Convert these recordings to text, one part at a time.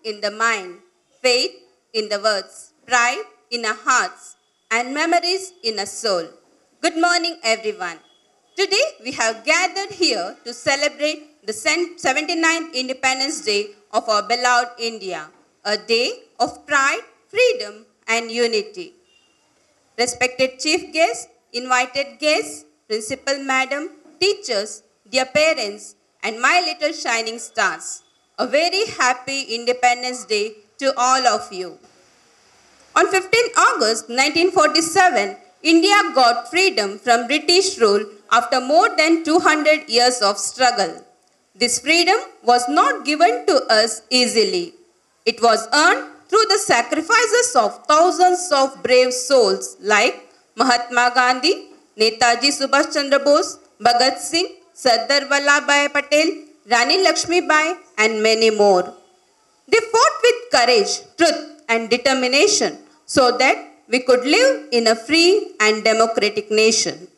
in the mind, faith in the words, pride in our hearts, and memories in our soul. Good morning, everyone. Today we have gathered here to celebrate the 79th Independence Day of our beloved India, a day of pride, freedom, and unity. Respected chief guests, invited guests, principal madam, teachers, dear parents, and my little shining stars, a very happy Independence Day to all of you. On 15 August 1947, India got freedom from British rule after more than 200 years of struggle. This freedom was not given to us easily. It was earned through the sacrifices of thousands of brave souls like Mahatma Gandhi, Netaji Subhash Chandra Bose, Bhagat Singh, Sardar Vallabhbhai Patel, Rani Lakshmibai, and many more. They fought with courage, truth, and determination so that we could live in a free and democratic nation.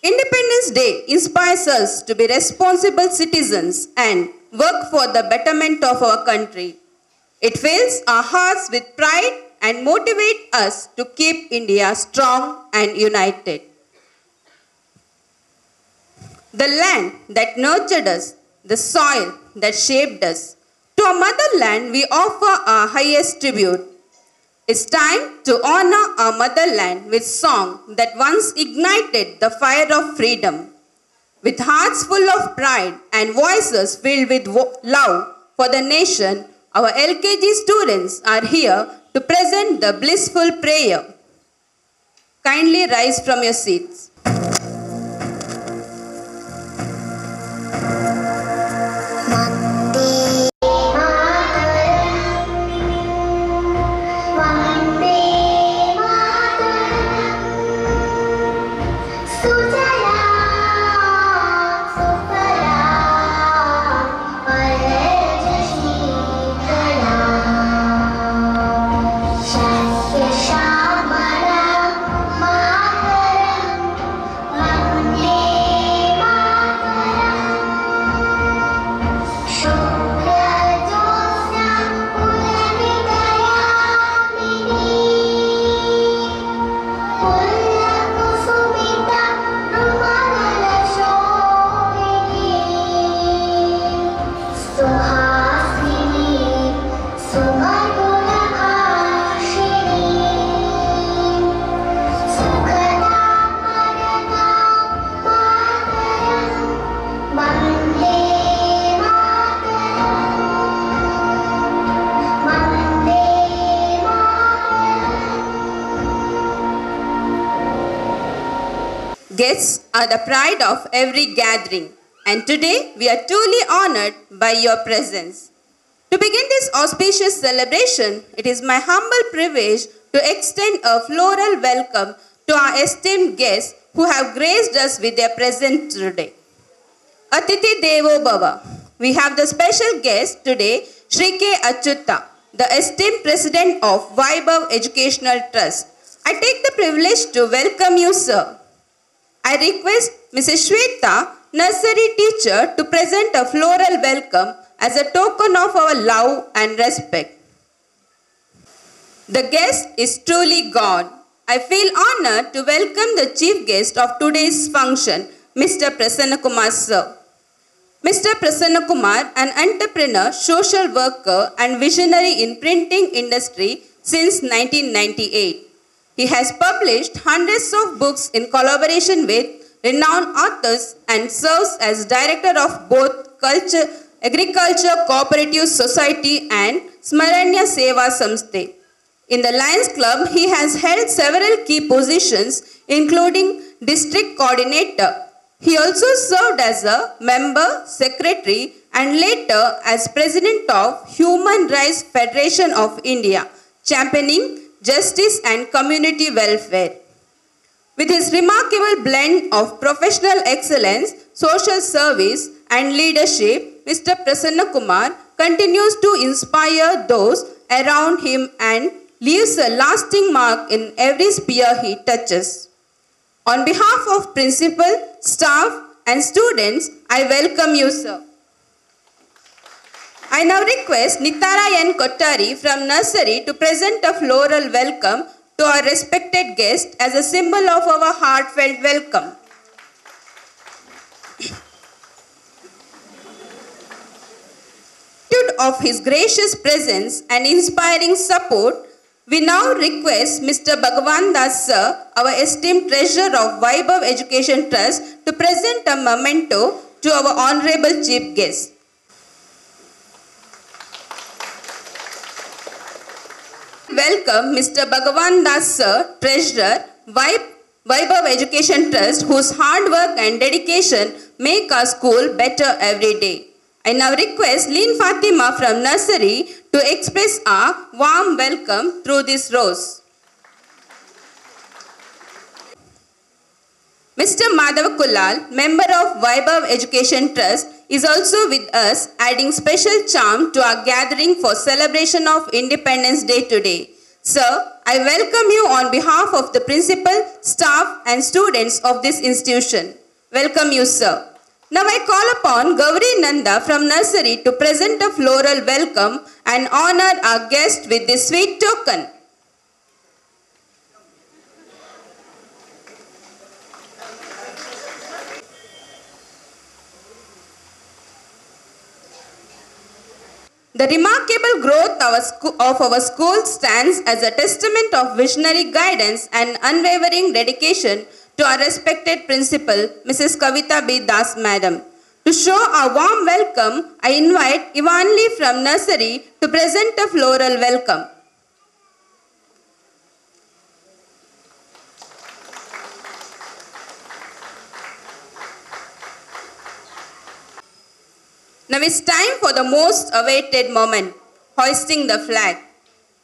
Independence Day inspires us to be responsible citizens and work for the betterment of our country. It fills our hearts with pride and motivates us to keep India strong and united. The land that nurtured us, the soil that shaped us, to our motherland we offer our highest tribute. It's time to honor our motherland with song that once ignited the fire of freedom. With hearts full of pride and voices filled with love for the nation, our LKG students are here to present the blissful prayer. Kindly rise from your seats. Guests are the pride of every gathering, and today we are truly honored by your presence. To begin this auspicious celebration, it is my humble privilege to extend a floral welcome to our esteemed guests who have graced us with their presence today. Atithi Devo Bhava. We have the special guest today, Shri K. Achyuta, the esteemed president of Vaibhav Educational Trust. I take the privilege to welcome you, sir. I request Mrs. Shweta, nursery teacher, to present a floral welcome as a token of our love and respect. The guest is truly God. I feel honored to welcome the chief guest of today's function, Mr. Prasanna Kumar, sir. Mr. Prasanna Kumar, an entrepreneur, social worker, and visionary in printing industry since 1998. He has published hundreds of books in collaboration with renowned authors and serves as director of both Agriculture Cooperative Society and Smaranya Seva Samsthe. In the Lions Club, he has held several key positions, including district coordinator. He also served as a member, secretary, and later as president of Human Rights Federation of India, championing justice and community welfare. With his remarkable blend of professional excellence, social service, and leadership, Mr. Prasanna Kumar continues to inspire those around him and leaves a lasting mark in every sphere he touches. On behalf of principal, staff, and students, I welcome you, sir. I I now request Nitara N. Kottari from nursery to present a floral welcome to our respected guest as a symbol of our heartfelt welcome. Of his gracious presence and inspiring support, we now request Mr. Bhagavan Das Sir, our esteemed treasurer of Vaibhav Education Trust, to present a memento to our honorable chief guest. Welcome Mr. Bhagavan Das Sir, treasurer, Vaibhav Education Trust, whose hard work and dedication make our school better every day. I now request Leen Fatima from nursery to express our warm welcome through this rose. Mr. Madhav Kulal, member of Vaibhav Education Trust, is also with us, adding special charm to our gathering for celebration of Independence Day today. Sir, I welcome you on behalf of the principal, staff and students of this institution. Welcome you, sir. Now I call upon Gauri Nanda from nursery to present a floral welcome and honor our guest with this sweet token. The remarkable growth of our school stands as a testament of visionary guidance and unwavering dedication to our respected principal, Mrs. Kavita B. Das Madam. To show our warm welcome, I invite Ivanli from nursery to present a floral welcome. Now it's time for the most awaited moment, hoisting the flag.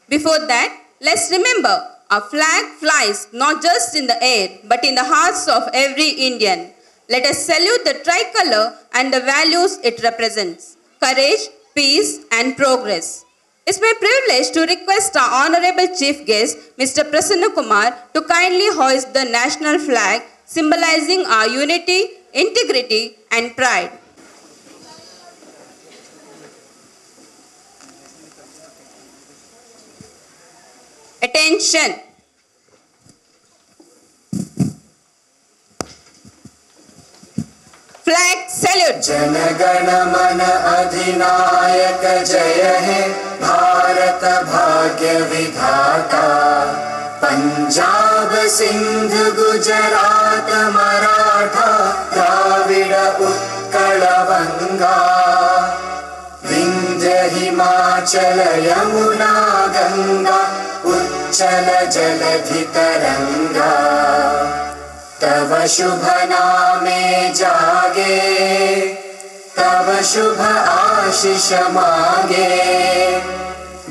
Before that, let's remember, our flag flies not just in the air, but in the hearts of every Indian. Let us salute the tricolor and the values it represents: courage, peace, and progress. It's my privilege to request our honorable chief guest, Mr. Prasanna Kumar, to kindly hoist the national flag, symbolizing our unity, integrity, and pride. Attention! Flag salute! Janagana mana adhinayaka jaya hai, Bharat bhagya vidhata. Punjab, Sindh, Gujarat, Maratha, Dravida, Utkala, Vanga. Vindhya, Himachala, Yamuna, Ganga, Uchala, Jaladhi, Taranga. तव शुभ नामे जागे, तव शुभ आशीष मांगे,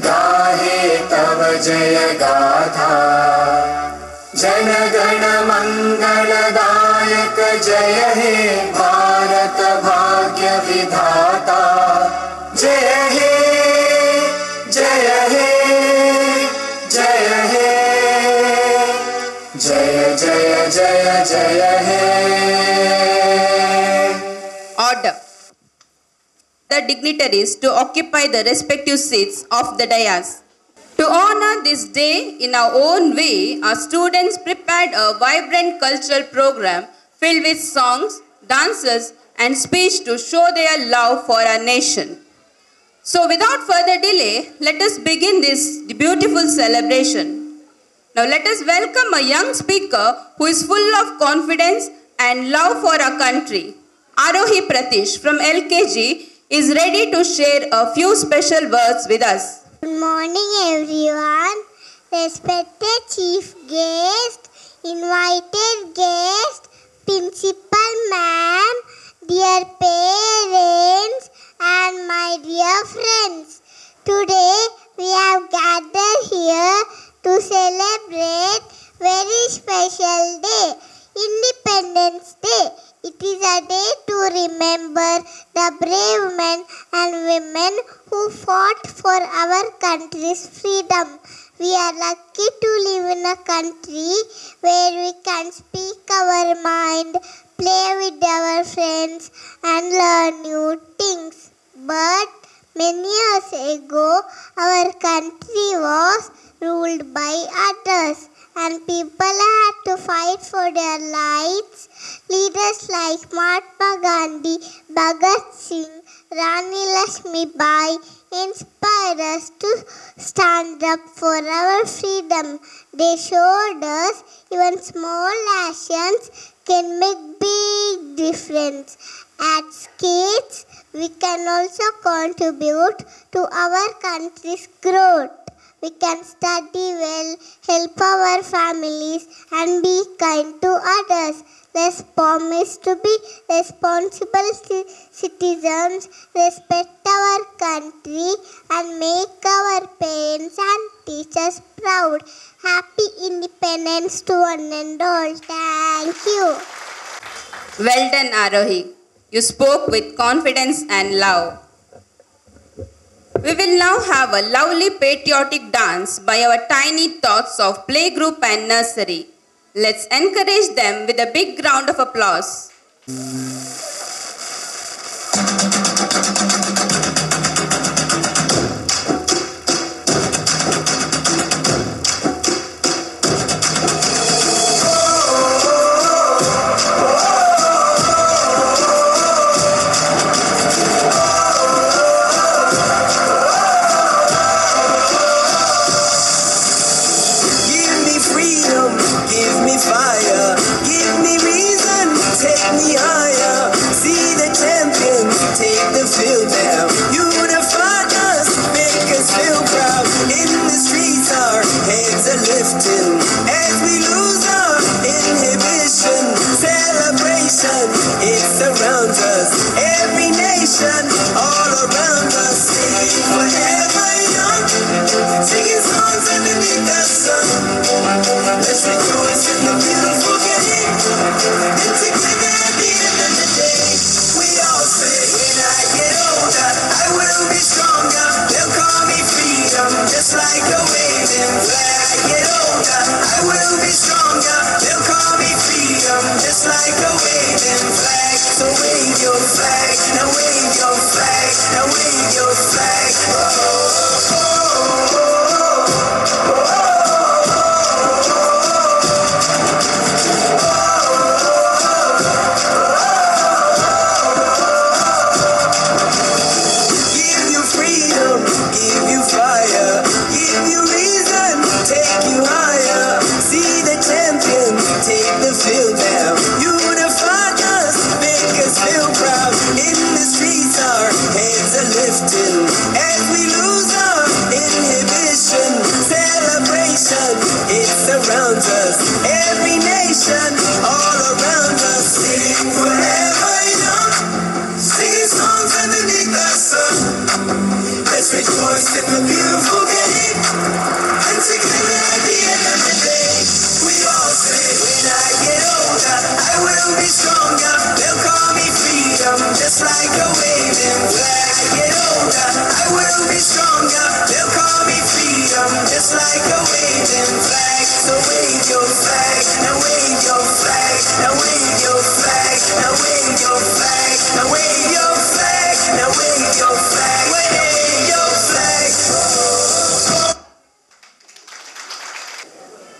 गाहे तव जय गाथा। जन गण मंगलदायक जय हे, भारत भाग्य विधाता। जय हे, जय हे, जय हे, जय जय जय जय हे। Order. The dignitaries to occupy the respective seats of the dais. To honor this day in our own way, our students prepared a vibrant cultural program filled with songs, dances, and speech to show their love for our nation. So without further delay, let us begin this beautiful celebration. Now let us welcome a young speaker who is full of confidence and love for our country. Arohi Pratish from LKG is ready to share a few special words with us. Good morning everyone. Respected chief guest, invited guest, principal ma'am, dear parents and my dear friends. Today we have gathered here to celebrate very special day, Independence Day. It is a day to remember the brave men and women who fought for our country's freedom. We are lucky to live in a country where we can speak our mind, play with our friends and learn new things. But Many years ago, our country was ruled by others and people had to fight for their lives. Leaders like Mahatma Gandhi, Bhagat Singh, Rani Lakshmibai inspired us to stand up for our freedom. They showed us even small actions can make big difference. As kids, we can also contribute to our country's growth. We can study well, help our families, and be kind to others. Let's promise to be responsible citizens, respect our country, and make our parents and teachers proud. Happy Independence to one and all. Thank you. Well done, Arohi. You spoke with confidence and love. We will now have a lovely patriotic dance by our tiny tots of playgroup and nursery. Let's encourage them with a big round of applause.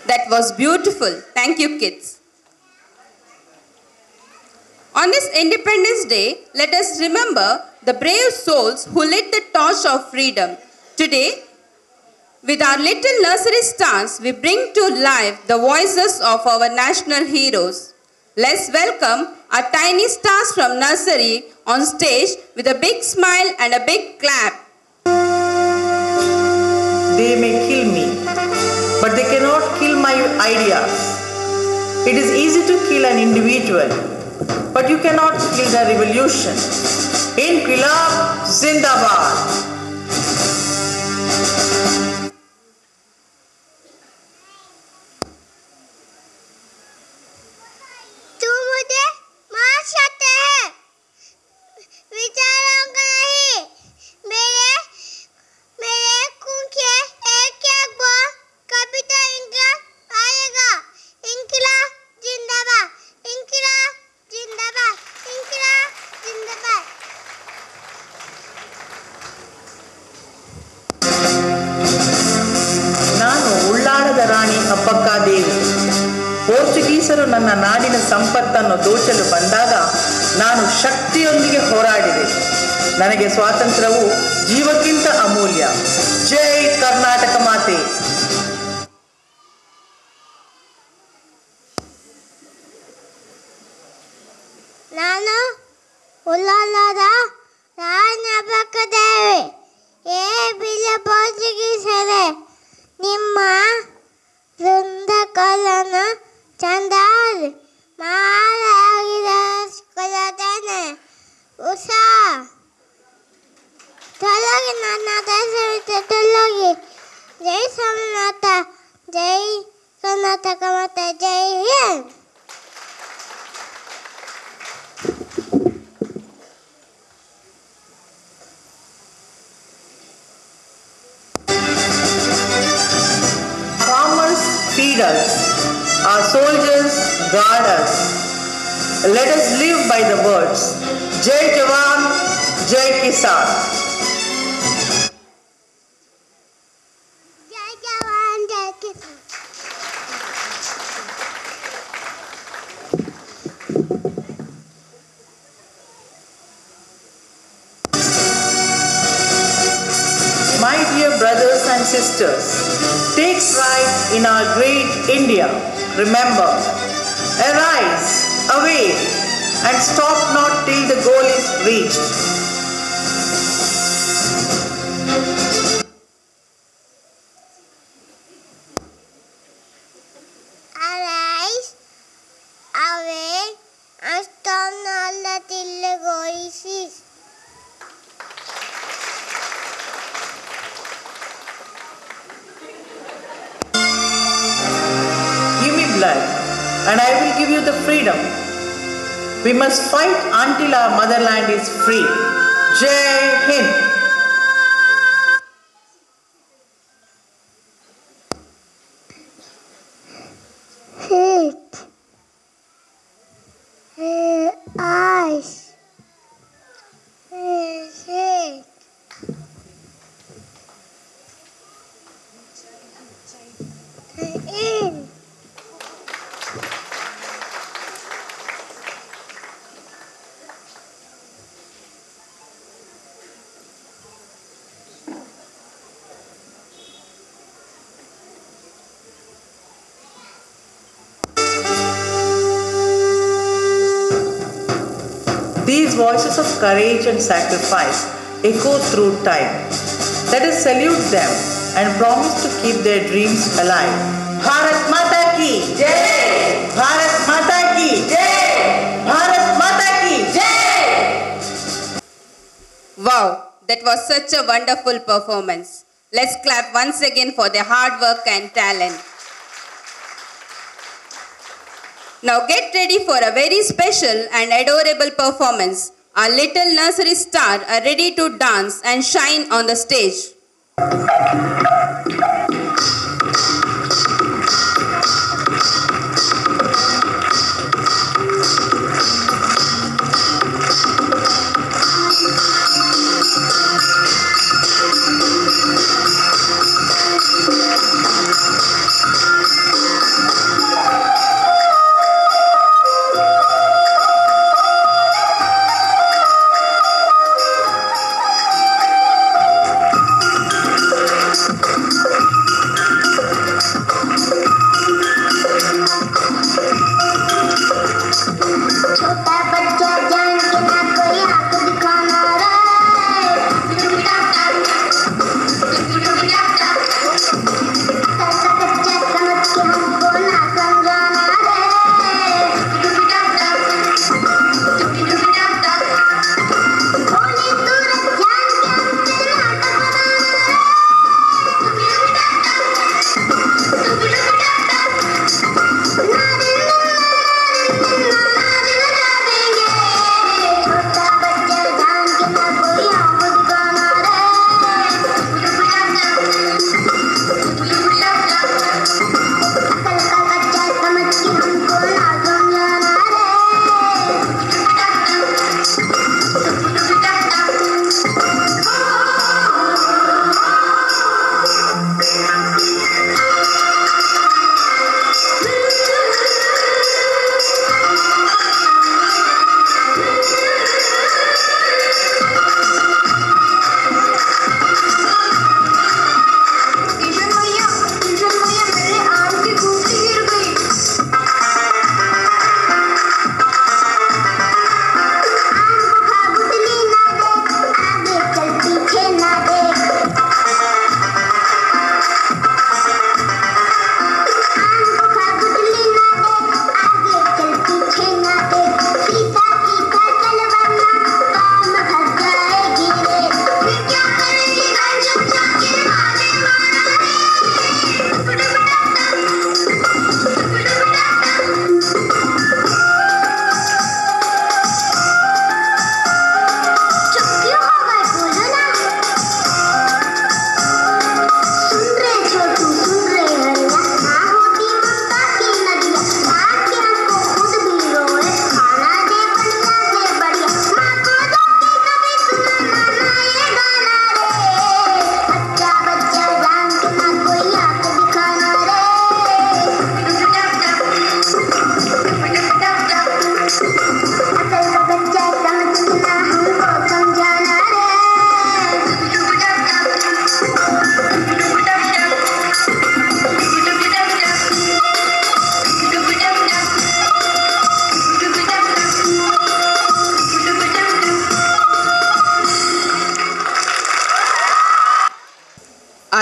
That was beautiful. Thank you, kids. On this Independence Day, let us remember the brave souls who lit the torch of freedom. Today, with our little nursery stars, we bring to life the voices of our national heroes. Let's welcome our tiny stars from nursery on stage with a big smile and a big clap. They may kill me, but they cannot kill my ideas. It is easy to kill an individual, but you cannot kill the revolution. Inqilab Zindabad. ಬ್ರಿಟಿಷರು ನನ್ನ ನಾಡಿನ ಸಂಪತ್ತನ್ನು ದೋಚಲು ಬಂದಾಗ ನಾನು ಶಕ್ತಿಯೊಂದಿಗೆ ಹೋರಾಡಿದೆ. ನನಗೆ ಸ್ವಾತಂತ್ರ್ಯವು ಜೀವಕ್ಕಿಂತ ಅಮೂಲ್ಯ. ಜೈ ಕರ್ನಾಟಕ ಮಾತೆ. ನಾನು ಉಳ್ಳಾಲದ ರಾಣಬಕ್ಕದೇವಿ ಬಿಲ ಪೋರ್ಚುಗೀಸರೇ ನಿಮ್ಮ ವೃಂದಗಳನ್ನು ಚಂದಾರಿ ಮಾರಾಗಿರಿಸಿಕೊಳ್ಳುತ್ತೇನೆ. ಉಷಾ ತೊಲಗಿ ನನ್ನ ದೇಶವಿತ್ತು ತೊಲಗಿ. ಜೈ ಸೋಮನಾಥ, ಜೈ ಕರ್ನಾಟಕ ಮಾತೆ, ಜೈ Hind. Feed us. Our soldiers guard us. Let us live by the words. Jai Jawan, Jai Kisan. Jai Jawan, Jai Kisan. My dear brothers and sisters, take pride in our great India. Remember, arise, awake, and stop not till the goal is reached. Arise, awake, and stop not till the goal is reached. Blood, and I will give you the freedom. We must fight until our motherland is free. Jai Hind. Feet, eyes, head. In. These voices of courage and sacrifice echo through time. Let us salute them and promise to keep their dreams alive. Bharat Mata Ki Jai! Bharat Mata Ki Jai! Bharat Mata Ki Jai! Wow, that was such a wonderful performance. Let's clap once again for their hard work and talent. Now get ready for a very special and adorable performance. Our little nursery stars are ready to dance and shine on the stage.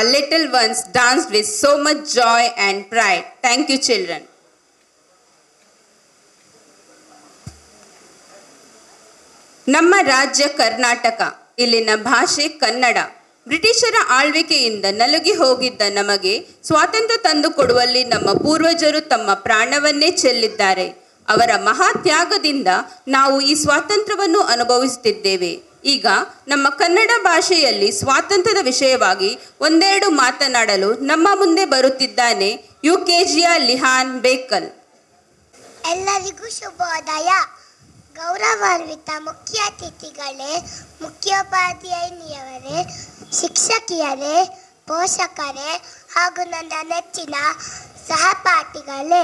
our little ones danced with so much joy and pride. Thank you, children. ನಮ್ಮ ರಾಜ್ಯ ಕರ್ನಾಟಕ, ಇಲ್ಲಿನ ಭಾಷೆ ಕನ್ನಡ. ಬ್ರಿಟಿಷರ ಆಳ್ವಿಕೆಯಿಂದ ನಲುಗಿ ಹೋಗಿದ್ದ ನಮಗೆ ಸ್ವಾತಂತ್ರ್ಯ ತಂದು ಕೊಡುವಲ್ಲಿ ನಮ್ಮ ಪೂರ್ವಜರು ತಮ್ಮ ಪ್ರಾಣವನ್ನೇ ಚೆಲ್ಲಿದ್ದಾರೆ. ಅವರ ಮಹಾತ್ಯಾಗದಿಂದ ನಾವು ಈ ಸ್ವಾತಂತ್ರ್ಯವನ್ನು ಅನುಭವಿಸುತ್ತಿದ್ದೇವೆ. ಈಗ ನಮ್ಮ ಕನ್ನಡ ಭಾಷೆಯಲ್ಲಿ ಸ್ವಾತಂತ್ರ್ಯದ ವಿಷಯವಾಗಿ ಒಂದೆರಡು ಮಾತನಾಡಲು ನಮ್ಮ ಮುಂದೆ ಬರುತ್ತಿದ್ದಾನೆ UKGಯ ಲಿಹಾನ್ ಬೇಕಲ್. ಎಲ್ಲರಿಗೂ ಶುಭೋದಯ. ಗೌರವಾನ್ವಿತ ಮುಖ್ಯ ಅತಿಥಿಗಳೇ, ಮುಖ್ಯೋಪಾಧ್ಯಾಯಿನಿಯವರೇ, ಶಿಕ್ಷಕಿಯರೇ, ಪೋಷಕರೇ ಹಾಗೂ ನನ್ನ ನೆಚ್ಚಿನ ಸಹಪಾಠಿಗಳೇ,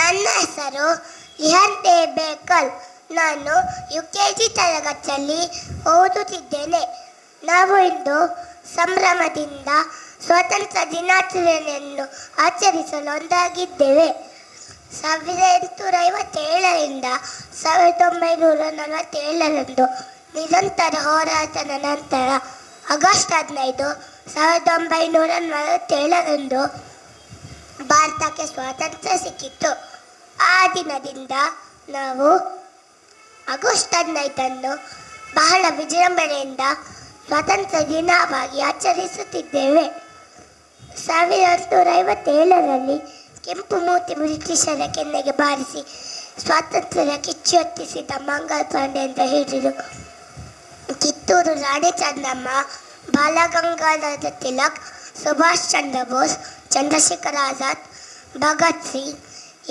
ನನ್ನ ಹೆಸರು ಲಿಹಾನ್ ಬೇಕಲ್. ನಾನು UKG ತರಗತಿಯಲ್ಲಿ ಓದುತ್ತಿದ್ದೇನೆ. ನಾವು ಇಂದು ಸಂಭ್ರಮದಿಂದ ಸ್ವಾತಂತ್ರ್ಯ ದಿನಾಚರಣೆಯನ್ನು ಆಚರಿಸಲು ಒಂದಾಗಿದ್ದೇವೆ. 1857ರಿಂದ 1947ರಂದು ನಿರಂತರ ಹೋರಾಟದ ನಂತರ ಆಗಸ್ಟ್ 15, 1947ರಂದು ಭಾರತಕ್ಕೆ ಸ್ವಾತಂತ್ರ್ಯ ಸಿಕ್ಕಿತು. ಆ ದಿನದಿಂದ ನಾವು ಆಗಸ್ಟ್ 15 ಬಹಳ ವಿಜೃಂಭಣೆಯಿಂದ ಸ್ವಾತಂತ್ರ್ಯ ದಿನವಾಗಿ ಆಚರಿಸುತ್ತಿದ್ದೇವೆ. 1857ರಲ್ಲಿ ಕೆಂಪು ಮೂತಿ ಬ್ರಿಟಿಷರ ಕೆನ್ನೆಗೆ ಬಾರಿಸಿ ಸ್ವಾತಂತ್ರ್ಯದ ಕಿಚ್ಚು ಹೊತ್ತಿಸಿದ ಮಂಗಲ್ ಪಾಂಡೆಯಿಂದ ಹಿಡಿದು ಕಿತ್ತೂರು ರಾಣಿ ಚೆನ್ನಮ್ಮ, ಬಾಲಗಂಗಾಧರ ತಿಲಕ್, ಸುಭಾಷ್ ಚಂದ್ರ ಬೋಸ್, ಚಂದ್ರಶೇಖರ್ ಆಜಾದ್, ಭಗತ್ ಸಿಂಗ್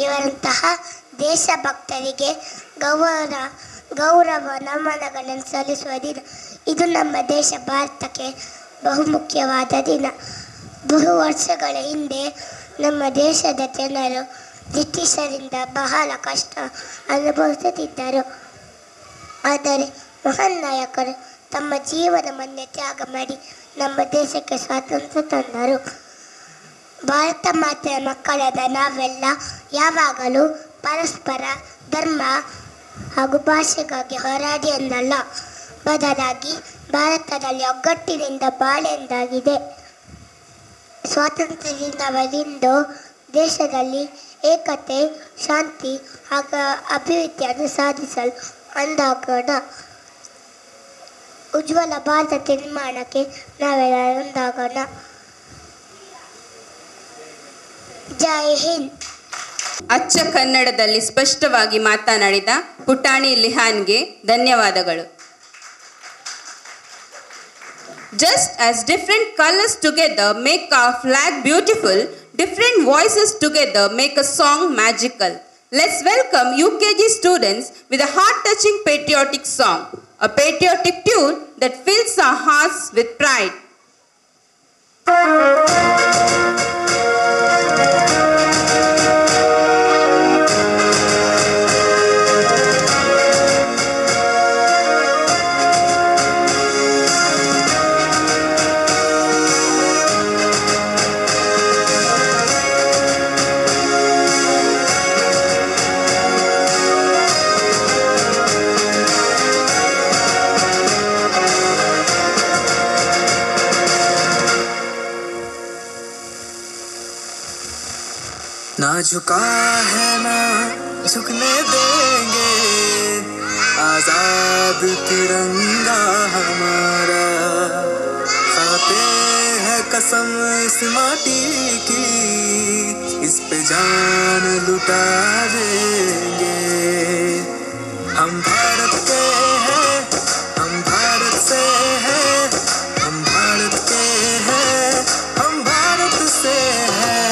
ಇವರಂತಹ ದೇಶಭಕ್ತರಿಗೆ ಗೌರವ ನಮನಗಳನ್ನು ಸಲ್ಲಿಸುವ ದಿನ. ಇದು ನಮ್ಮ ದೇಶ ಭಾರತಕ್ಕೆ ಬಹುಮುಖ್ಯವಾದ ದಿನ. ಬಹು ವರ್ಷಗಳ ಹಿಂದೆ ನಮ್ಮ ದೇಶದ ಜನರು ಬ್ರಿಟಿಷರಿಂದ ಬಹಳ ಕಷ್ಟ ಅನುಭವಿಸುತ್ತಿದ್ದರು. ಆದರೆ ಮಹಾನ್ ನಾಯಕರು ತಮ್ಮ ಜೀವನವನ್ನೇ ತ್ಯಾಗ ಮಾಡಿ ನಮ್ಮ ದೇಶಕ್ಕೆ ಸ್ವಾತಂತ್ರ್ಯ ತಂದರು. ಭಾರತ ಮಾತೆಯ ಮಕ್ಕಳಾದ ನಾವೆಲ್ಲ ಯಾವಾಗಲೂ ಪರಸ್ಪರ ಧರ್ಮ ಹಾಗೂ ಭಾಷೆಗಾಗಿ ಹೋರಾಡಿ ಎಂದಲ್ಲ, ಬದಲಾಗಿ ಭಾರತದಲ್ಲಿ ಒಗ್ಗಟ್ಟಿನಿಂದ ಬಾಳೆ ಎಂದಾಗಿದೆ. ಸ್ವಾತಂತ್ರ್ಯದಿಂದವರಿಂದು ದೇಶದಲ್ಲಿ ಏಕತೆ, ಶಾಂತಿ ಹಾಗೂ ಅಭಿವೃದ್ಧಿಯನ್ನು ಸಾಧಿಸಲು ಒಂದಾಗೋಣ. ಉಜ್ವಲ ಭಾರತ ನಿರ್ಮಾಣಕ್ಕೆ ನಾವೆಲ್ಲ ಒಂದಾಗೋಣ. ಜೈ ಹಿಂದ್. ಅಚ್ಚ ಕನ್ನಡದಲ್ಲಿ ಸ್ಪಷ್ಟವಾಗಿ ಮಾತನಾಡಿದ ಪುಟಾಣಿ ಲಿಹಾನ್ಗೆ ಧನ್ಯವಾದಗಳು. Just as different colors together make our flag beautiful, different voices together make a song magical. Let's welcome UKG students with a heart-touching patriotic song, a patriotic tune that fills our hearts with pride. ना झुका है ना झुकने देंगे, आजाद तिरंगा हमारा। खाते हैं कसम इस माटी की, इस पे जान लुटा देंगे। हम भारत के हैं, हम भारत से हैं, हम भारत के हैं, हम भारत से हैं।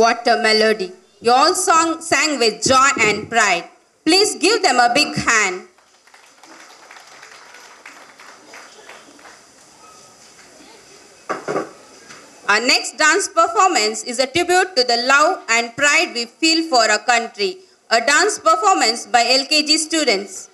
What a melody. You all sang with joy and pride. Please give them a big hand. Our next dance performance is a tribute to the love and pride we feel for our country. A dance performance by LKG students.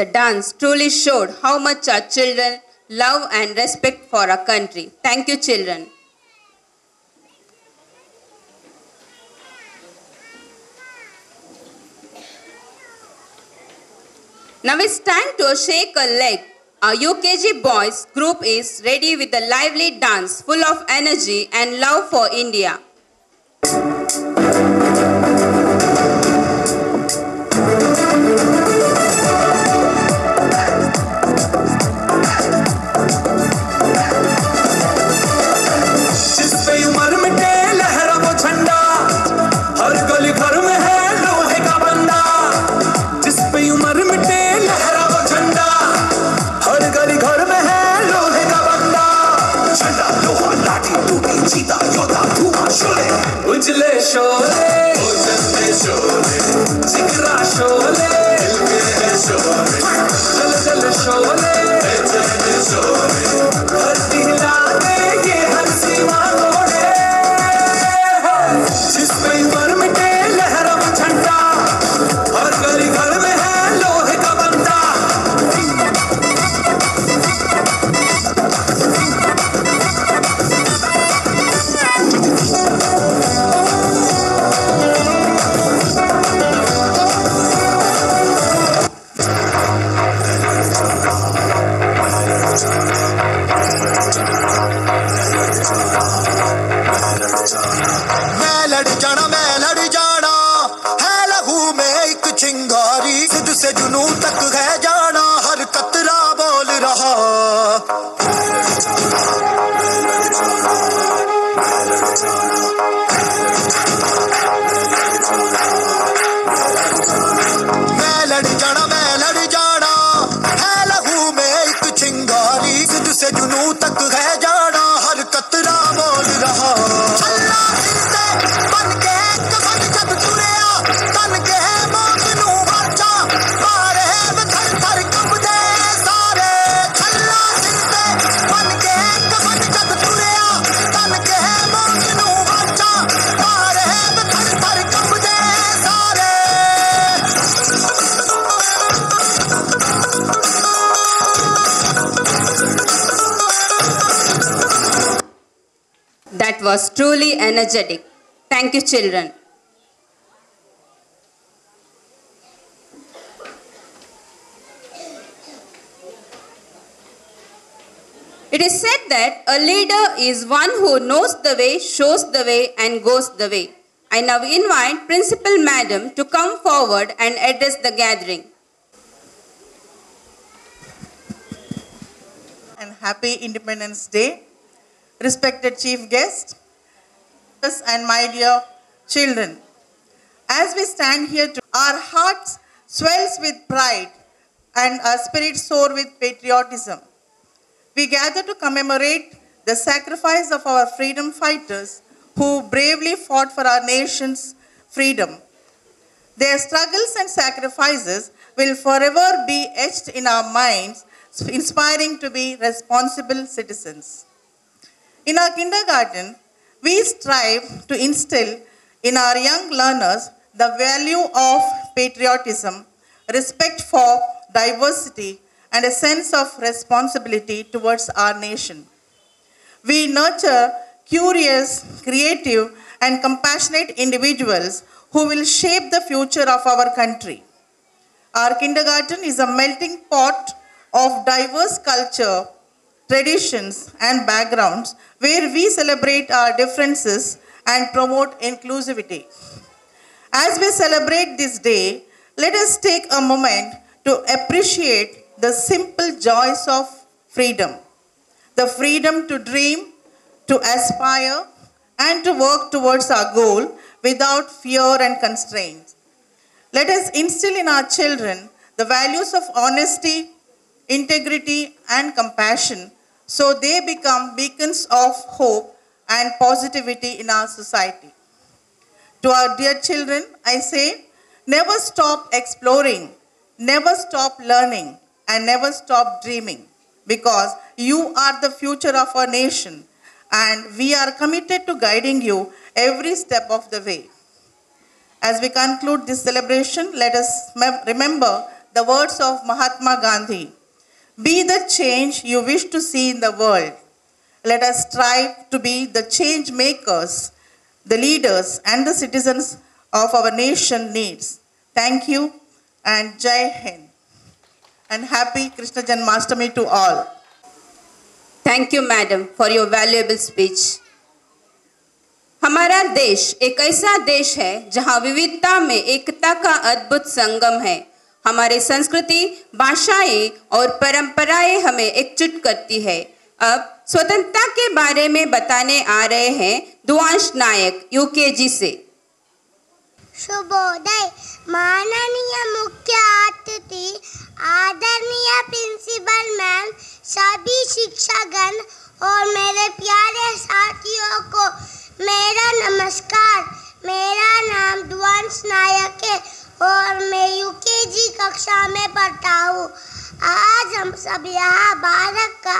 The dance truly showed how much our children love and respect for our country. Thank you, children. Now it's time to shake a leg. Our UKG boys group is ready with a lively dance full of energy and love for India. उजले शोले जिगरा शोले जल जल शोले धरती हिला दे ये हंसी मांगोड़े जिसमें उम्र मिटे लहरा वो झंडा हर गली घर में है लोहे का बंदा से जुनून तक है जाना हर कतरा बोल रहा मैं लड़ जाना है लहू में एक चिंगारी That was truly energetic. Thank you, children. It is said that a leader is one who knows the way, shows the way, and goes the way. I now invite Principal Madam to come forward and address the gathering. And happy Independence Day. Respected chief guest and my dear children. As we stand here, our hearts swells with pride and our spirits soar with patriotism. We gather to commemorate the sacrifice of our freedom fighters who bravely fought for our nation's freedom. Their struggles and sacrifices will forever be etched in our minds, inspiring to be responsible citizens. In our kindergarten, we strive to instill in our young learners the value of patriotism, respect for diversity, and a sense of responsibility towards our nation. We nurture curious, creative, and compassionate individuals who will shape the future of our country. Our kindergarten is a melting pot of diverse culture, traditions, and backgrounds where we celebrate our differences and promote inclusivity. As we celebrate this day, let us take a moment to appreciate the simple joys of freedom. The freedom to dream, to aspire, and to work towards our goal without fear and constraints. Let us instill in our children the values of honesty, integrity, and compassion so they become beacons of hope and positivity in our society. To our dear children, I say, never stop exploring, never stop learning, and never stop dreaming, because you are the future of our nation and we are committed to guiding you every step of the way. As we conclude this celebration, let us remember the words of Mahatma Gandhi. Be the change you wish to see in the world. Let us strive to be the change makers, the leaders, and the citizens of our nation needs. Thank you and Jai Hind. And happy Krishna Janmashtami to all. Thank you, madam, for your valuable speech. हमारा देश एक ऐसा देश है जहां विविधता में एकता का अद्भुत संगम है। हमारे संस्कृति, भाषाएं और परंपराएं हमें एकजुट करती है। अब स्वतंत्रता के बारे में बताने आ रहे हैं दुआंश नायक यूकेजी से। शुभोदय। माननीय मुख्य अतिथि, आदरणीय प्रिंसिपल मैम, सभी शिक्षकगण और मेरे प्यारे साथियों को मेरा नमस्कार। मेरा नाम दुआंश नायक है और मैं यूकेजी कक्षा में पढ़ता हूँ। आज हम सब यहाँ भारत का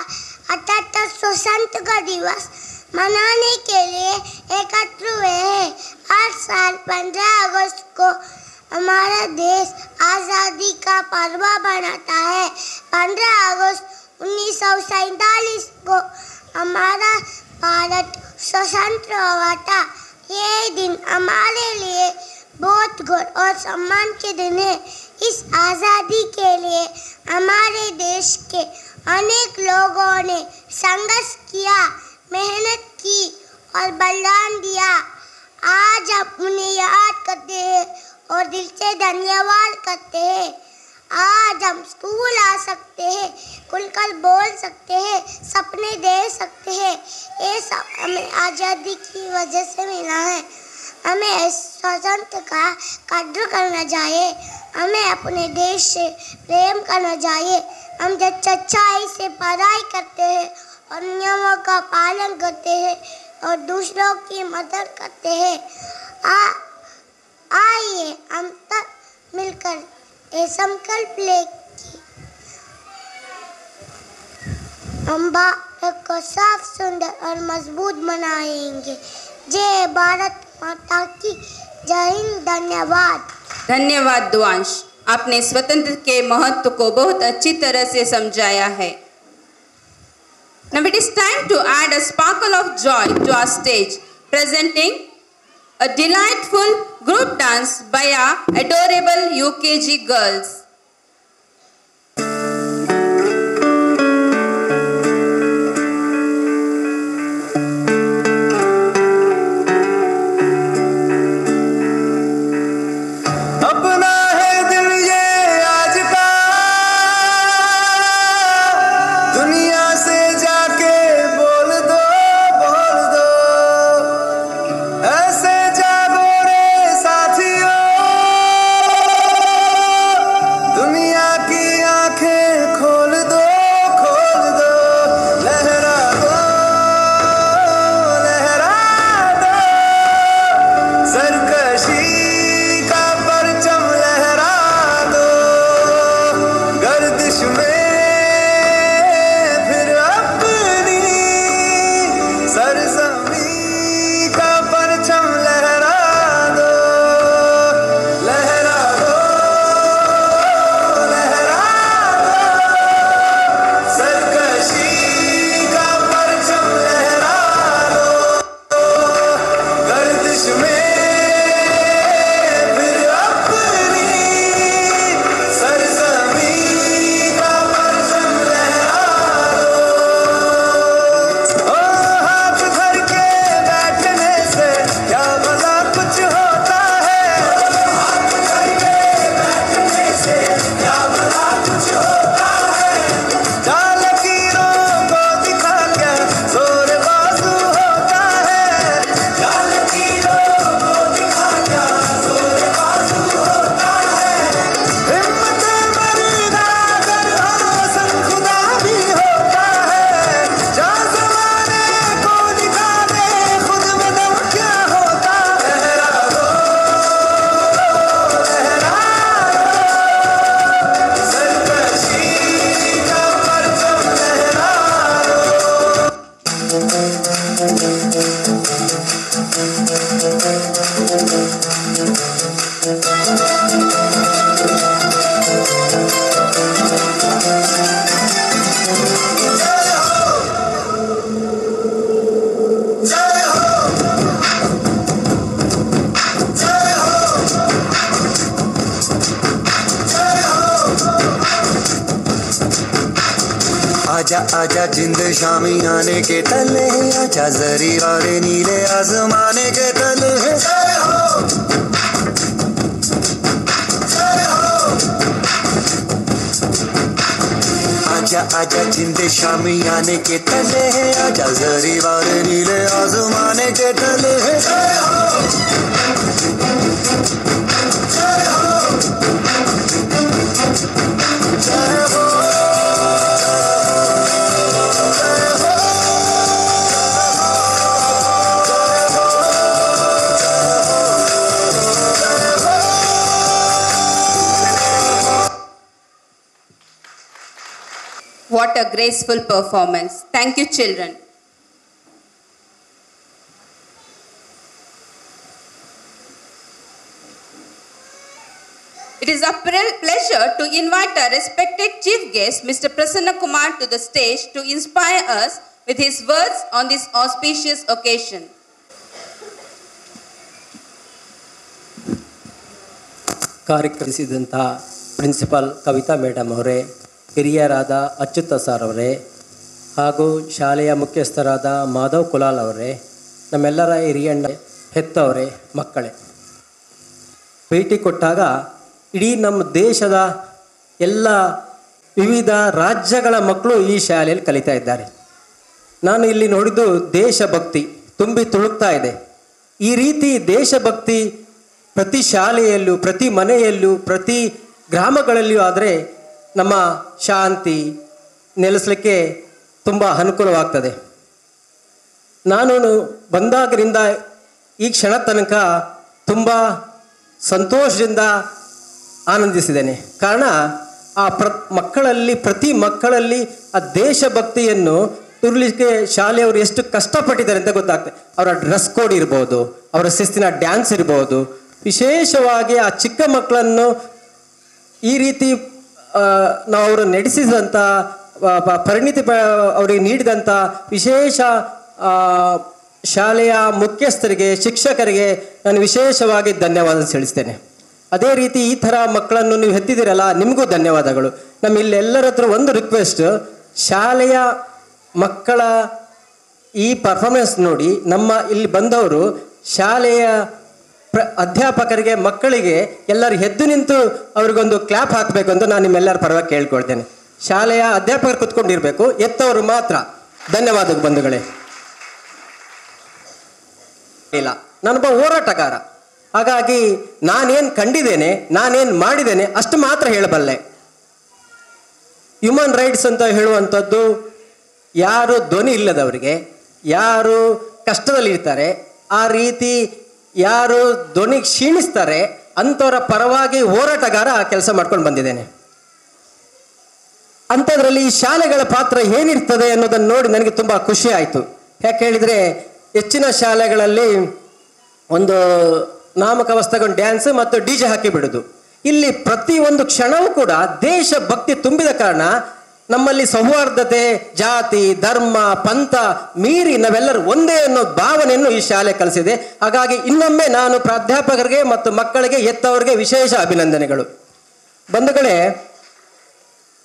78वां स्वतंत्रता दिवस मनाने के लिए एकत्र हुए हैं। हर साल 15 अगस्त को हमारा देश आज़ादी का पर्व मनाता है। 15 अगस्त 1947 को हमारा भारत स्वतंत्र हुआ था। ये दिन हमारे लिए बहुत गर्व और सम्मान के दिन है। इस आज़ादी के लिए हमारे देश के अनेक लोगों ने संघर्ष किया, मेहनत की और बलिदान दिया। आज हम उन्हें याद करते हैं और दिल से धन्यवाद करते हैं। आज हम स्कूल आ सकते हैं, खुलकर बोल सकते हैं, सपने देख सकते हैं। ये सब हमें आज़ादी की वजह से मिला है। हमें इस स्वतंत्रता का कद्र करना चाहिए। हमें अपने देश से प्रेम करना चाहिए। हम जब सच्चाई से पढ़ाई करते हैं और नियमों का पालन करते हैं और दूसरों की मदद करते हैं। आइए हम तब मिलकर ये संकल्प ले कि हम भारत को साफ, सुंदर और मजबूत बनाएंगे। जय भारत माता की। जय हिंद। धन्यवाद। धन्यवाद दुआंश, आपने स्वतंत्र के महत्व को बहुत अच्छी तरह से समझाया है। Now it is time to add a sparkle of joy to our stage, presenting a delightful group dance by our adorable UKG girls. आजा आजा जिंद शामी आने के तले, आजा जरी वाले नीले आसमाने के तले। जय हो जय हो। आजा आजा जिंद शामी आने के तले, आजा जरी वाले नीले आसमाने के तले। जय हो जय हो जय हो। What a graceful performance. Thank you, children. It is a pleasure to invite our respected chief guest, Mr. Prasanna Kumar, to the stage to inspire us with his words on this auspicious occasion. ಕಾರ್ಯಕ್ರಮಿಸಿದಂಥ principal Kavitha madam ಅವರೇ, ಹಿರಿಯರಾದ ಅಚ್ಯುತ sir ಅವರೇ, ಹಾಗೂ ಶಾಲೆಯ ಮುಖ್ಯಸ್ಥರಾದ ಮಾಧವ್ ಕುಲಾಲ್ ಅವರೇ, ನಮ್ಮೆಲ್ಲರ ಹಿರಿಯಣ್ಣ ಹೆತ್ತವರೇ, ಮಕ್ಕಳೇ, ಭೇಟಿ ಕೊಟ್ಟಾಗ ಇಡೀ ನಮ್ಮ ದೇಶದ ಎಲ್ಲ ವಿವಿಧ ರಾಜ್ಯಗಳ ಮಕ್ಕಳು ಈ ಶಾಲೆಯಲ್ಲಿ ಕಲಿತಾ ಇದ್ದಾರೆ. ನಾನು ಇಲ್ಲಿ ನೋಡಿದ್ದು ದೇಶಭಕ್ತಿ ತುಂಬಿ ತುಳುಕ್ತಾ ಇದೆ. ಈ ರೀತಿ ದೇಶಭಕ್ತಿ ಪ್ರತಿ ಶಾಲೆಯಲ್ಲೂ, ಪ್ರತಿ ಮನೆಯಲ್ಲೂ, ಪ್ರತಿ ಗ್ರಾಮಗಳಲ್ಲಿಯೂ ಆದರೆ ನಮ್ಮ ಶಾಂತಿ ನೆಲೆಸಲಿಕ್ಕೆ ತುಂಬ ಅನುಕೂಲವಾಗ್ತದೆ. ನಾನು ಬಂದಾಗರಿಂದ ಈ ಕ್ಷಣ ತನಕ ತುಂಬ ಸಂತೋಷದಿಂದ ಆನಂದಿಸಿದ್ದೇನೆ. ಕಾರಣ ಆ ಮಕ್ಕಳಲ್ಲಿ, ಪ್ರತಿ ಮಕ್ಕಳಲ್ಲಿ ಆ ದೇಶಭಕ್ತಿಯನ್ನು ತುರ್ಲಿಕ್ಕೆ ಶಾಲೆಯವರು ಎಷ್ಟು ಕಷ್ಟಪಟ್ಟಿದ್ದಾರೆ ಅಂತ ಗೊತ್ತಾಗ್ತದೆ. ಅವರ ಡ್ರೆಸ್ ಕೋಡ್ ಇರ್ಬೋದು, ಅವರ ಶಿಸ್ತಿನ ಡ್ಯಾನ್ಸ್ ಇರ್ಬೋದು, ವಿಶೇಷವಾಗಿ ಆ ಚಿಕ್ಕ ಮಕ್ಕಳನ್ನು ಈ ರೀತಿ ನಾವು ಅವರು ನಡೆಸಿದಂಥ ಪರಿಣಿತಿ ಅವರಿಗೆ ನೀಡಿದಂಥ ವಿಶೇಷ ಶಾಲೆಯ ಮುಖ್ಯಸ್ಥರಿಗೆ, ಶಿಕ್ಷಕರಿಗೆ ನಾನು ವಿಶೇಷವಾಗಿ ಧನ್ಯವಾದ ತಿಳಿಸ್ತೇನೆ. ಅದೇ ರೀತಿ ಈ ಥರ ಮಕ್ಕಳನ್ನು ನೀವು ಹೆತ್ತಿದ್ದೀರಲ್ಲ, ನಿಮಗೂ ಧನ್ಯವಾದಗಳು. ನಮ್ಮ ಇಲ್ಲಿ ಎಲ್ಲರ ಹತ್ರ ಒಂದು ರಿಕ್ವೆಸ್ಟ್, ಶಾಲೆಯ ಮಕ್ಕಳ ಈ ಪರ್ಫಾರ್ಮೆನ್ಸ್ ನೋಡಿ ನಮ್ಮ ಇಲ್ಲಿ ಬಂದವರು ಶಾಲೆಯ ಅಧ್ಯಾಪಕರಿಗೆ, ಮಕ್ಕಳಿಗೆ ಎಲ್ಲರೂ ಎದ್ದು ನಿಂತು ಅವ್ರಿಗೊಂದು ಕ್ಲಾಪ್ ಹಾಕಬೇಕು ಅಂತ ನಾನು ನಿಮ್ಮೆಲ್ಲರ ಪರವಾಗಿ ಕೇಳ್ಕೊಳ್ತೇನೆ. ಶಾಲೆಯ ಅಧ್ಯಾಪಕರು ಕುತ್ಕೊಂಡಿರಬೇಕು, ಎತ್ತವರು ಮಾತ್ರ. ಧನ್ಯವಾದಗಳು ಬಂಧುಗಳೇ. ಇಲ್ಲ, ನಾನೊಬ್ಬ ಹೋರಾಟಗಾರ, ಹಾಗಾಗಿ ನಾನೇನು ಕಂಡಿದ್ದೇನೆ, ನಾನೇನು ಮಾಡಿದ್ದೇನೆ ಅಷ್ಟು ಮಾತ್ರ ಹೇಳಬಲ್ಲೆ. ಹ್ಯೂಮನ್ ರೈಟ್ಸ್ ಅಂತ ಹೇಳುವಂಥದ್ದು ಯಾರು ಧ್ವನಿ ಇಲ್ಲದವರಿಗೆ, ಯಾರು ಕಷ್ಟದಲ್ಲಿರ್ತಾರೆ, ಆ ರೀತಿ ಯಾರು ಧ್ವನಿ ಕ್ಷೀಣಿಸ್ತಾರೆ ಅಂಥವರ ಪರವಾಗಿ ಹೋರಾಟಗಾರ ಕೆಲಸ ಮಾಡ್ಕೊಂಡು ಬಂದಿದ್ದೇನೆ. ಅಂಥದ್ರಲ್ಲಿ ಈ ಶಾಲೆಗಳ ಪಾತ್ರ ಏನಿರ್ತದೆ ಅನ್ನೋದನ್ನು ನೋಡಿ ನನಗೆ ತುಂಬ ಖುಷಿ ಆಯಿತು. ಯಾಕೆ ಹೇಳಿದರೆ, ಹೆಚ್ಚಿನ ಶಾಲೆಗಳಲ್ಲಿ ಒಂದು ನಾಮಕವಸ್ತಗೊಂಡು ಡ್ಯಾನ್ಸ್ ಮತ್ತು DJ ಹಾಕಿ ಬಿಡೋದು. ಇಲ್ಲಿ ಪ್ರತಿಯೊಂದು ಕ್ಷಣವೂ ಕೂಡ ದೇಶಭಕ್ತಿ ತುಂಬಿದ ಕಾರಣ ನಮ್ಮಲ್ಲಿ ಸೌಹಾರ್ದತೆ, ಜಾತಿ, ಧರ್ಮ, ಪಂಥ ಮೀರಿ ನಾವೆಲ್ಲರೂ ಒಂದೇ ಅನ್ನೋ ಭಾವನೆಯನ್ನು ಈ ಶಾಲೆ ಕಲಿಸಿದೆ. ಹಾಗಾಗಿ ಇನ್ನೊಮ್ಮೆ ನಾನು ಪ್ರಾಧ್ಯಾಪಕರಿಗೆ ಮತ್ತು ಮಕ್ಕಳಿಗೆ, ಎತ್ತವರಿಗೆ ವಿಶೇಷ ಅಭಿನಂದನೆಗಳು. ಬಂಧುಗಳೇ,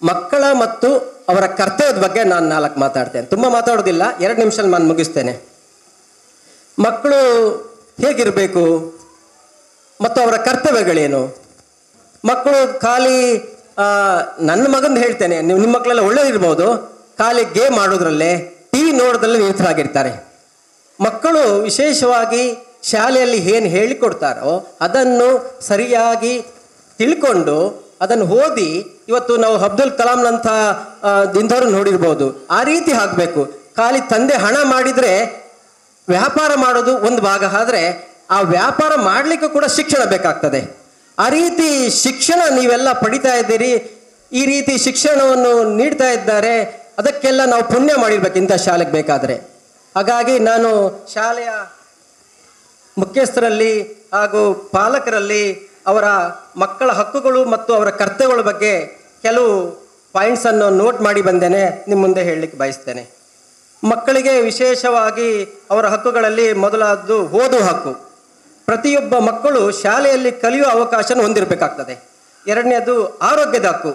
ಮಕ್ಕಳ ಮತ್ತು ಅವರ ಕರ್ತವ್ಯದ ಬಗ್ಗೆ ನಾನು 4 ಮಾತಾಡ್ತೇನೆ. ತುಂಬ ಮಾತಾಡೋದಿಲ್ಲ, 2 ನಿಮಿಷದಲ್ಲಿ ನಾನು ಮುಗಿಸ್ತೇನೆ. ಮಕ್ಕಳು ಹೇಗಿರಬೇಕು ಮತ್ತು ಅವರ ಕರ್ತವ್ಯಗಳೇನು? ಮಕ್ಕಳು ಖಾಲಿ ನನ್ನ ಮಗಂದು ಹೇಳ್ತೇನೆ, ನಿಮ್ಮ ಮಕ್ಕಳೆಲ್ಲ ಒಳ್ಳೇದಿರ್ಬೋದು, ಖಾಲಿ ಗೇಮ್ ಆಡೋದ್ರಲ್ಲೇ, TV ನೋಡೋದ್ರಲ್ಲೇ ನಿರತರಾಗಿರ್ತಾರೆ. ಮಕ್ಕಳು ವಿಶೇಷವಾಗಿ ಶಾಲೆಯಲ್ಲಿ ಏನು ಹೇಳಿಕೊಡ್ತಾರೋ ಅದನ್ನು ಸರಿಯಾಗಿ ತಿಳ್ಕೊಂಡು ಅದನ್ನು ಓದಿ, ಇವತ್ತು ನಾವು ಅಬ್ದುಲ್ ಕಲಾಂನಂಥ ಇಂಥವ್ರು ನೋಡಿರ್ಬೋದು, ಆ ರೀತಿ ಆಗಬೇಕು. ಖಾಲಿ ತಂದೆ ಹಣ ಮಾಡಿದರೆ ವ್ಯಾಪಾರ ಮಾಡೋದು ಒಂದು ಭಾಗ, ಆದರೆ ಆ ವ್ಯಾಪಾರ ಮಾಡಲಿಕ್ಕೂ ಕೂಡ ಶಿಕ್ಷಣ ಬೇಕಾಗ್ತದೆ. ಆ ರೀತಿ ಶಿಕ್ಷಣ ನೀವೆಲ್ಲ ಪಡಿತಾ ಇದ್ದೀರಿ, ಈ ರೀತಿ ಶಿಕ್ಷಣವನ್ನು ನೀಡ್ತಾ ಇದ್ದಾರೆ, ಅದಕ್ಕೆಲ್ಲ ನಾವು ಪುಣ್ಯ ಮಾಡಿರ್ಬೇಕು ಇಂಥ ಶಾಲೆಗೆ ಬೇಕಾದರೆ. ಹಾಗಾಗಿ ನಾನು ಶಾಲೆಯ ಮುಖ್ಯಸ್ಥರಲ್ಲಿ ಹಾಗೂ ಪಾಲಕರಲ್ಲಿ ಅವರ ಮಕ್ಕಳ ಹಕ್ಕುಗಳು ಮತ್ತು ಅವರ ಕರ್ತವ್ಯಗಳ ಬಗ್ಗೆ ಕೆಲವು ಪಾಯಿಂಟ್ಸನ್ನು ನೋಟ್ ಮಾಡಿ ಬಂದೇನೆ, ನಿಮ್ಮ ಮುಂದೆ ಹೇಳಲಿಕ್ಕೆ ಬಯಸ್ತೇನೆ. ಮಕ್ಕಳಿಗೆ ವಿಶೇಷವಾಗಿ ಅವರ ಹಕ್ಕುಗಳಲ್ಲಿ ಮೊದಲಾದ್ದು ಓದುವ ಹಕ್ಕು. ಪ್ರತಿಯೊಬ್ಬ ಮಕ್ಕಳು ಶಾಲೆಯಲ್ಲಿ ಕಲಿಯುವ ಅವಕಾಶನ ಹೊಂದಿರಬೇಕಾಗ್ತದೆ. ಎರಡನೇದು ಆರೋಗ್ಯದ ಹಕ್ಕು,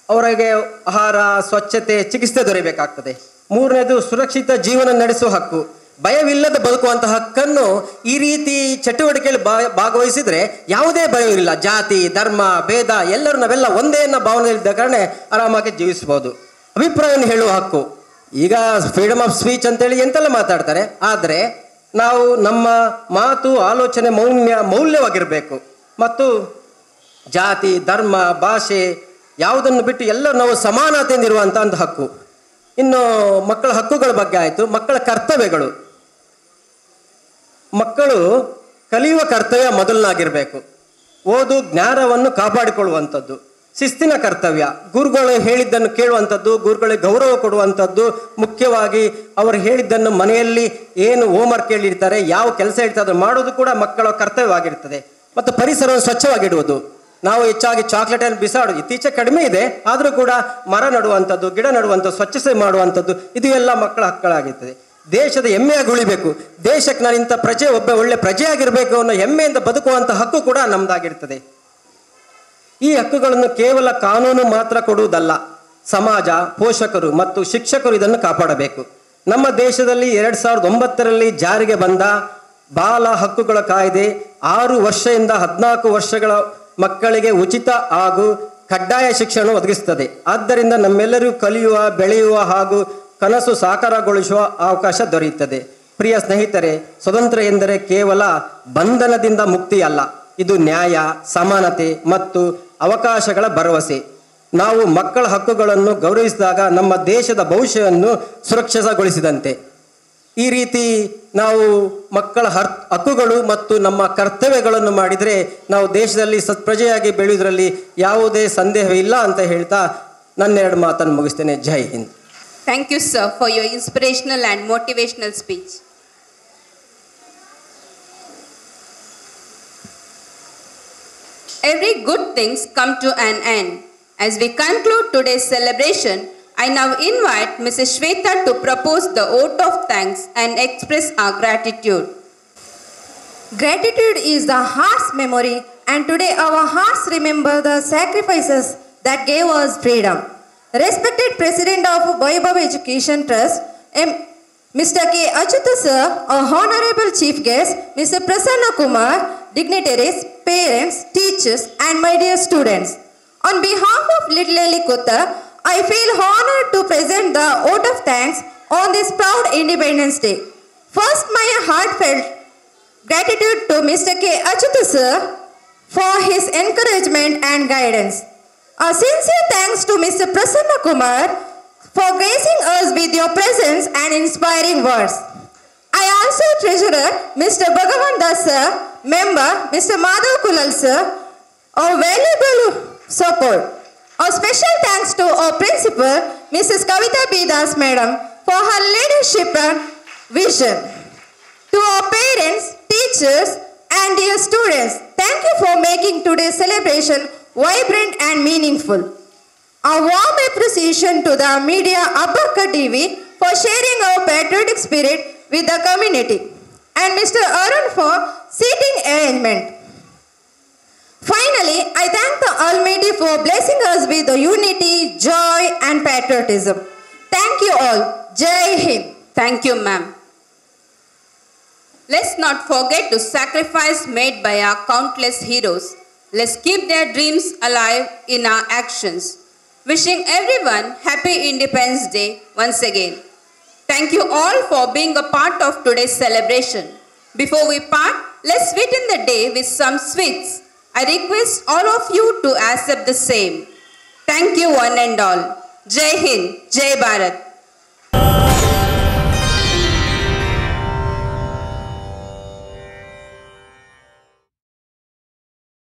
ಅವರಿಗೆ ಆಹಾರ, ಸ್ವಚ್ಛತೆ, ಚಿಕಿತ್ಸೆ ದೊರೆಯಬೇಕಾಗ್ತದೆ. ಮೂರನೇದು ಸುರಕ್ಷಿತ ಜೀವನ ನಡೆಸುವ ಹಕ್ಕು, ಭಯವಿಲ್ಲದ ಬದುಕುವಂಥ ಹಕ್ಕನ್ನು ಈ ರೀತಿ ಚಟುವಟಿಕೆಯಲ್ಲಿ ಭಾಗವಹಿಸಿದರೆ ಯಾವುದೇ ಭಯವಿಲ್ಲ. ಜಾತಿ, ಧರ್ಮ, ಭೇದ ಎಲ್ಲರೂ ನಾವೆಲ್ಲ ಒಂದೇ ಅನ್ನೋ ಭಾವನೆಯಲ್ಲಿದ್ದ ಕಾರಣ ಆರಾಮಾಗಿ ಜೀವಿಸ್ಬೋದು. ಅಭಿಪ್ರಾಯವನ್ನು ಹೇಳುವ ಹಕ್ಕು, ಈಗ ಫ್ರೀಡಮ್ ಆಫ್ ಸ್ಪೀಚ್ ಅಂತೇಳಿ ಎಂತೆಲ್ಲ ಮಾತಾಡ್ತಾರೆ, ಆದರೆ ನಾವು ನಮ್ಮ ಮಾತು, ಆಲೋಚನೆ ಮೌಲ್ಯವಾಗಿರಬೇಕು. ಮತ್ತು ಜಾತಿ, ಧರ್ಮ, ಭಾಷೆ ಯಾವುದನ್ನು ಬಿಟ್ಟು ಎಲ್ಲರೂ ನಾವು ಸಮಾನತೆಯಿಂದಿರುವಂಥ ಒಂದು ಹಕ್ಕು. ಇನ್ನು ಮಕ್ಕಳ ಹಕ್ಕುಗಳ ಬಗ್ಗೆ ಆಯಿತು. ಮಕ್ಕಳ ಕರ್ತವ್ಯಗಳು, ಮಕ್ಕಳು ಕಲಿಯುವ ಕರ್ತವ್ಯ ಮೊದಲನಾಗಿರಬೇಕು. ಓದು ಜ್ಞಾನವನ್ನು ಕಾಪಾಡಿಕೊಳ್ಳುವಂಥದ್ದು, ಶಿಸ್ತಿನ ಕರ್ತವ್ಯ, ಗುರುಗಳು ಹೇಳಿದ್ದನ್ನು ಕೇಳುವಂಥದ್ದು, ಗುರುಗಳಿಗೆ ಗೌರವ ಕೊಡುವಂಥದ್ದು, ಮುಖ್ಯವಾಗಿ ಅವರು ಹೇಳಿದ್ದನ್ನು ಮನೆಯಲ್ಲಿ ಏನು ಹೋಮ್ವರ್ಕ್ ಹೇಳಿರ್ತಾರೆ, ಯಾವ ಕೆಲಸ ಹೇಳ್ತಾರೆ ಅದನ್ನು ಮಾಡೋದು ಕೂಡ ಮಕ್ಕಳ ಕರ್ತವ್ಯವಾಗಿರ್ತದೆ. ಮತ್ತು ಪರಿಸರವನ್ನು ಸ್ವಚ್ಛವಾಗಿಡುವುದು. ನಾವು ಹೆಚ್ಚಾಗಿ ಚಾಕ್ಲೇಟನ್ನು ಬಿಸಾಡೋದು ಇತ್ತೀಚೆಗೆ ಕಡಿಮೆ ಇದೆ, ಆದರೂ ಕೂಡ ಮರ ನಡುವಂಥದ್ದು, ಗಿಡ ನಡುವಂಥದ್ದು, ಸ್ವಚ್ಛತೆ ಮಾಡುವಂಥದ್ದು ಇದು ಎಲ್ಲ ಮಕ್ಕಳ ಹಕ್ಕುಗಳಾಗಿರ್ತದೆ. ದೇಶದ ಹೆಮ್ಮೆಯಾಗಿ ಉಳಿಬೇಕು, ದೇಶಕ್ಕೆ ನಾನು ಇಂಥ ಪ್ರಜೆ, ಒಬ್ಬ ಒಳ್ಳೆ ಪ್ರಜೆಯಾಗಿರಬೇಕು ಅನ್ನೋ ಹೆಮ್ಮೆಯಿಂದ ಬದುಕುವಂಥ ಹಕ್ಕು ಕೂಡ ನಮ್ಮದಾಗಿರ್ತದೆ. ಈ ಹಕ್ಕುಗಳನ್ನು ಕೇವಲ ಕಾನೂನು ಮಾತ್ರ ಕೊಡುವುದಲ್ಲ, ಸಮಾಜ, ಪೋಷಕರು ಮತ್ತು ಶಿಕ್ಷಕರು ಇದನ್ನು ಕಾಪಾಡಬೇಕು. ನಮ್ಮ ದೇಶದಲ್ಲಿ 2009ರಲ್ಲಿ ಜಾರಿಗೆ ಬಂದ ಬಾಲ ಹಕ್ಕುಗಳ ಕಾಯ್ದೆ 6 ವರ್ಷದಿಂದ 14 ವರ್ಷಗಳ ಮಕ್ಕಳಿಗೆ ಉಚಿತ ಹಾಗೂ ಕಡ್ಡಾಯ ಶಿಕ್ಷಣ ಒದಗಿಸುತ್ತದೆ. ಆದ್ದರಿಂದ ನಮ್ಮೆಲ್ಲರೂ ಕಲಿಯುವ, ಬೆಳೆಯುವ ಹಾಗೂ ಕನಸು ಸಾಕಾರಗೊಳಿಸುವ ಅವಕಾಶ ದೊರೆಯುತ್ತದೆ. ಪ್ರಿಯ ಸ್ನೇಹಿತರೆ, ಸ್ವತಂತ್ರ ಎಂದರೆ ಕೇವಲ ಬಂಧನದಿಂದ ಮುಕ್ತಿ ಅಲ್ಲ, ಇದು ನ್ಯಾಯ, ಸಮಾನತೆ ಮತ್ತು ಅವಕಾಶಗಳ ಭರವಸೆ. ನಾವು ಮಕ್ಕಳ ಹಕ್ಕುಗಳನ್ನು ಗೌರವಿಸಿದಾಗ ನಮ್ಮ ದೇಶದ ಭವಿಷ್ಯವನ್ನು ಸುರಕ್ಷಿತಗೊಳಿಸಿದಂತೆ. ಈ ರೀತಿ ನಾವು ಮಕ್ಕಳ ಹಕ್ಕುಗಳು ಮತ್ತು ನಮ್ಮ ಕರ್ತವ್ಯಗಳನ್ನು ಮಾಡಿದರೆ ನಾವು ದೇಶದಲ್ಲಿ ಸತ್ಪ್ರಜೆಯಾಗಿ ಬೆಳೆಯುವುದರಲ್ಲಿ ಯಾವುದೇ ಸಂದೇಹವಿಲ್ಲ ಅಂತ ಹೇಳ್ತಾ ನನ್ನ 2 ಮಾತನ್ನು ಮುಗಿಸ್ತೇನೆ. ಜೈ Hind. Thank you, sir, for your inspirational and motivational speech. Every good things come to an end, As we conclude today's celebration, I now invite Mrs. Shweta to propose the vote of thanks and express our gratitude. Gratitude is the heart's memory, and today our hearts remember the sacrifices that gave us freedom. Respected President of Vaibhav Education Trust, Mr. K. Achyuta Sir, our Honorable Chief Guest, Mr. Prasanna Kumar, dignitaries, parents, teachers, and my dear students. On behalf of Little Elikutta, I feel honored to present the vote of thanks on this proud Independence Day. First, my heartfelt gratitude to Mr. K. Achyuta Sir for his encouragement and guidance. A sincere thanks to Mr. Prasanna Kumar for gracing us with your presence and inspiring words. I also treasure Mr. Bhagavan Das Sir, member Mr. Madhav Kulal Sir, our valuable support. A special thanks to our principal, Mrs. Kavita B. Das Madam, for her leadership and vision. To our parents, teachers, and dear students, thank you for making today's celebration vibrant and meaningful. A warm appreciation to the media Abakka TV for sharing our patriotic spirit with the community, and Mr. Arun for seating arrangement. Finally, I thank the Almighty for blessing us with the unity, joy, and patriotism. Thank you all. Jai Hind. Thank you, ma'am. Let's not forget the sacrifice made by our countless heroes. Let's keep their dreams alive in our actions. Wishing everyone happy Independence Day once again. Thank you all for being a part of today's celebration. Before we part, let's sweeten the day with some sweets. I request all of you to accept the same. Thank you one and all. Jai Hind, Jai Bharat.